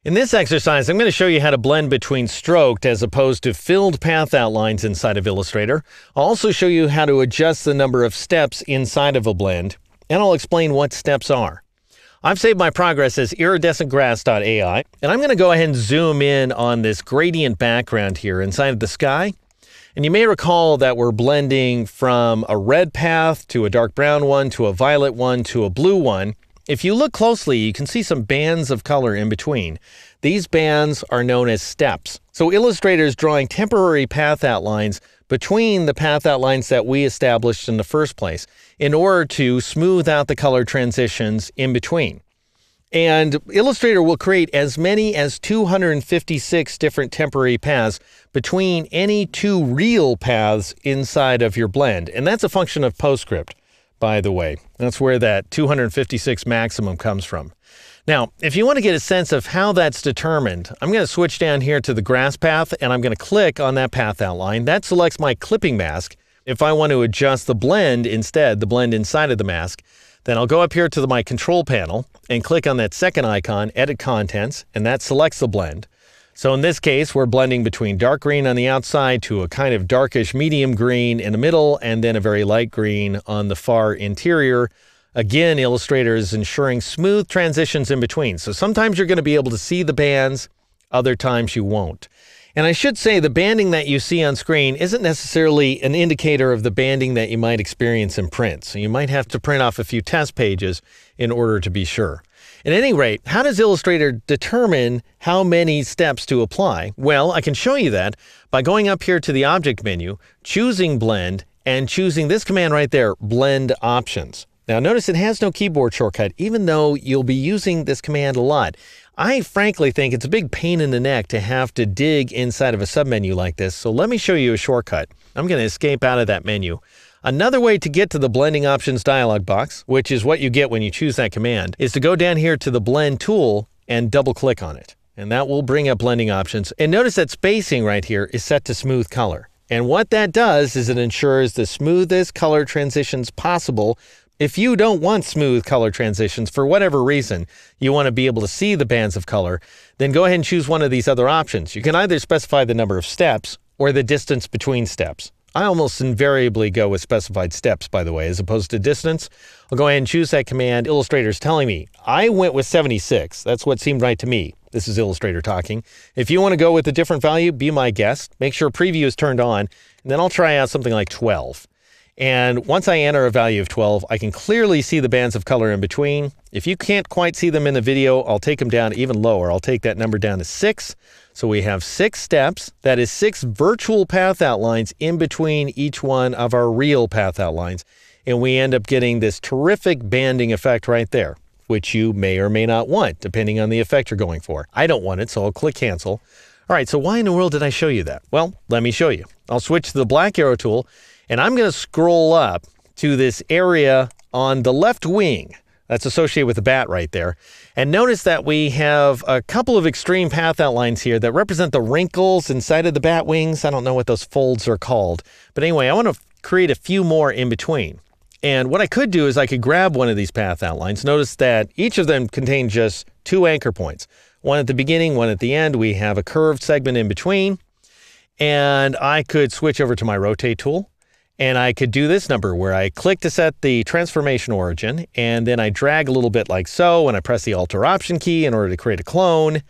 In this exercise, I'm going to show you how to blend between stroked as opposed to filled path outlines inside of Illustrator. I'll also show you how to adjust the number of steps inside of a blend, and I'll explain what steps are. I've saved my progress as iridescentgrass.ai, and I'm going to go ahead and zoom in on this gradient background here inside of the sky. And you may recall that we're blending from a red path to a dark brown one to a violet one to a blue one. If you look closely, you can see some bands of color in between. These bands are known as steps. So Illustrator is drawing temporary path outlines between the path outlines that we established in the first place in order to smooth out the color transitions in between. And Illustrator will create as many as 256 different temporary paths between any two real paths inside of your blend. And that's a function of PostScript, by the way. That's where that 256 maximum comes from. Now, if you want to get a sense of how that's determined, I'm going to switch down here to the grass path, and I'm going to click on that path outline. That selects my clipping mask. If I want to adjust the blend instead, the blend inside of the mask, then I'll go up here to my control panel and click on that second icon, Edit Contents, and that selects the blend. So in this case, we're blending between dark green on the outside to a kind of darkish medium green in the middle, and then a very light green on the far interior. Again, Illustrator is ensuring smooth transitions in between. So sometimes you're going to be able to see the bands, other times you won't. And I should say the banding that you see on screen isn't necessarily an indicator of the banding that you might experience in print. So you might have to print off a few test pages in order to be sure. At any rate, how does Illustrator determine how many steps to apply? Well, I can show you that by going up here to the Object menu, choosing Blend, and choosing this command right there, Blend Options. Now notice it has no keyboard shortcut, even though you'll be using this command a lot. I frankly think it's a big pain in the neck to have to dig inside of a submenu like this, so let me show you a shortcut. I'm going to escape out of that menu. Another way to get to the Blending Options dialog box, which is what you get when you choose that command, is to go down here to the Blend tool and double-click on it. And that will bring up Blending Options. And notice that spacing right here is set to smooth color. And what that does is it ensures the smoothest color transitions possible. If you don't want smooth color transitions for whatever reason, you want to be able to see the bands of color, then go ahead and choose one of these other options. You can either specify the number of steps or the distance between steps. I almost invariably go with specified steps, by the way, as opposed to distance. I'll go ahead and choose that command. Illustrator's telling me. I went with 76. That's what seemed right to me. This is Illustrator talking. If you want to go with a different value, be my guest. Make sure preview is turned on, and then I'll try out something like 12. And once I enter a value of 12, I can clearly see the bands of color in between. If you can't quite see them in the video, I'll take them down even lower. I'll take that number down to 6. So we have 6 steps. That is 6 virtual path outlines in between each one of our real path outlines. And we end up getting this terrific banding effect right there, which you may or may not want, depending on the effect you're going for. I don't want it, so I'll click Cancel. All right, so why in the world did I show you that? Well, let me show you. I'll switch to the black arrow tool, and I'm going to scroll up to this area on the left wing that's associated with the bat right there. And notice that we have a couple of extreme path outlines here that represent the wrinkles inside of the bat wings. I don't know what those folds are called. But anyway, I want to create a few more in between. And what I could do is I could grab one of these path outlines. Notice that each of them contain just 2 anchor points. One at the beginning, one at the end. We have a curved segment in between. And I could switch over to my rotate tool. And I could do this number where I click to set the transformation origin, and then I drag a little bit like so, and I press the Alt or Option key in order to create a clone,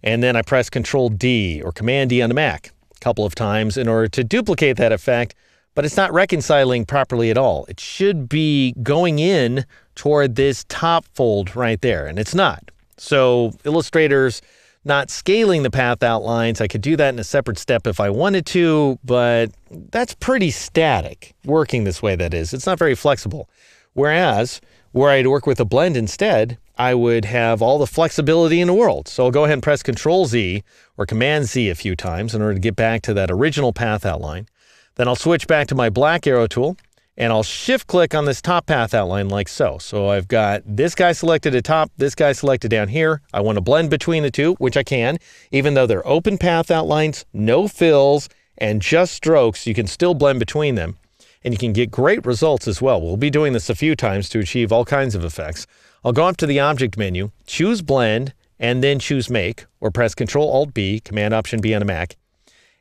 and then I press Control D or Command D on the Mac a couple of times in order to duplicate that effect, but it's not reconciling properly at all. It should be going in toward this top fold right there, and it's not. So Illustrator's not scaling the path outlines. I could do that in a separate step if I wanted to, but that's pretty static, working this way that is. It's not very flexible. Whereas, where I'd work with a blend instead, I would have all the flexibility in the world. So I'll go ahead and press Control Z or Command Z a few times in order to get back to that original path outline. Then I'll switch back to my black arrow tool, and I'll shift click on this top path outline like so. So I've got this guy selected at top, this guy selected down here. I want to blend between the two, which I can. Even though they're open path outlines, no fills, and just strokes, you can still blend between them. And you can get great results as well. We'll be doing this a few times to achieve all kinds of effects. I'll go up to the Object menu, choose Blend, and then choose Make, or press Control-Alt-B, Command-Option-B on a Mac,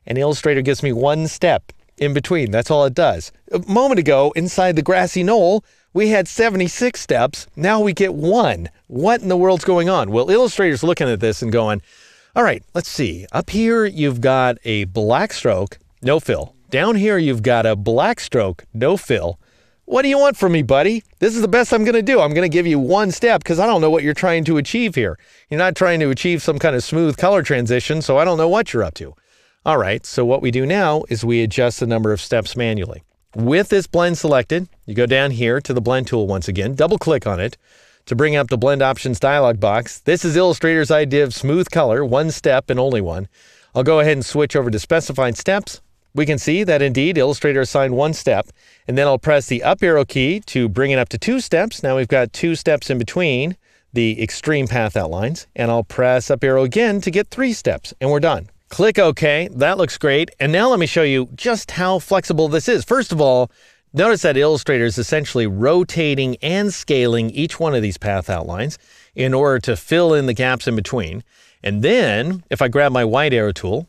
and Illustrator gives me one step in between. That's all it does. A moment ago, inside the grassy knoll, we had 76 steps. Now we get one. What in the world's going on? Well, Illustrator's looking at this and going, all right, let's see. Up here, you've got a black stroke, no fill. Down here, you've got a black stroke, no fill. What do you want from me, buddy? This is the best I'm going to do. I'm going to give you one step because I don't know what you're trying to achieve here. You're not trying to achieve some kind of smooth color transition, so I don't know what you're up to. All right, so what we do now is we adjust the number of steps manually. With this blend selected, you go down here to the blend tool once again, double click on it to bring up the blend options dialog box. This is Illustrator's idea of smooth color, one step and only one. I'll go ahead and switch over to specified steps. We can see that indeed Illustrator assigned one step, and then I'll press the up arrow key to bring it up to 2 steps. Now we've got 2 steps in between the extreme path outlines, and I'll press up arrow again to get 3 steps, and we're done. Click OK. That looks great. And now let me show you just how flexible this is. First of all, notice that Illustrator is essentially rotating and scaling each one of these path outlines in order to fill in the gaps in between. And then if I grab my white arrow tool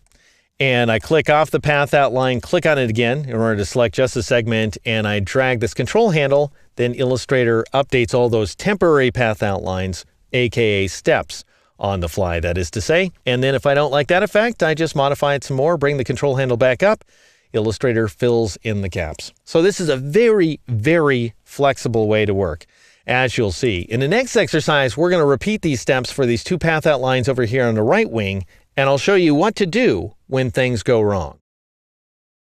and I click off the path outline, click on it again in order to select just a segment, and I drag this control handle, then Illustrator updates all those temporary path outlines, aka steps, on the fly, that is to say. And then if I don't like that effect, I just modify it some more, bring the control handle back up, Illustrator fills in the gaps. So this is a very, very flexible way to work, as you'll see. In the next exercise, we're going to repeat these steps for these 2 path outlines over here on the right wing, and I'll show you what to do when things go wrong.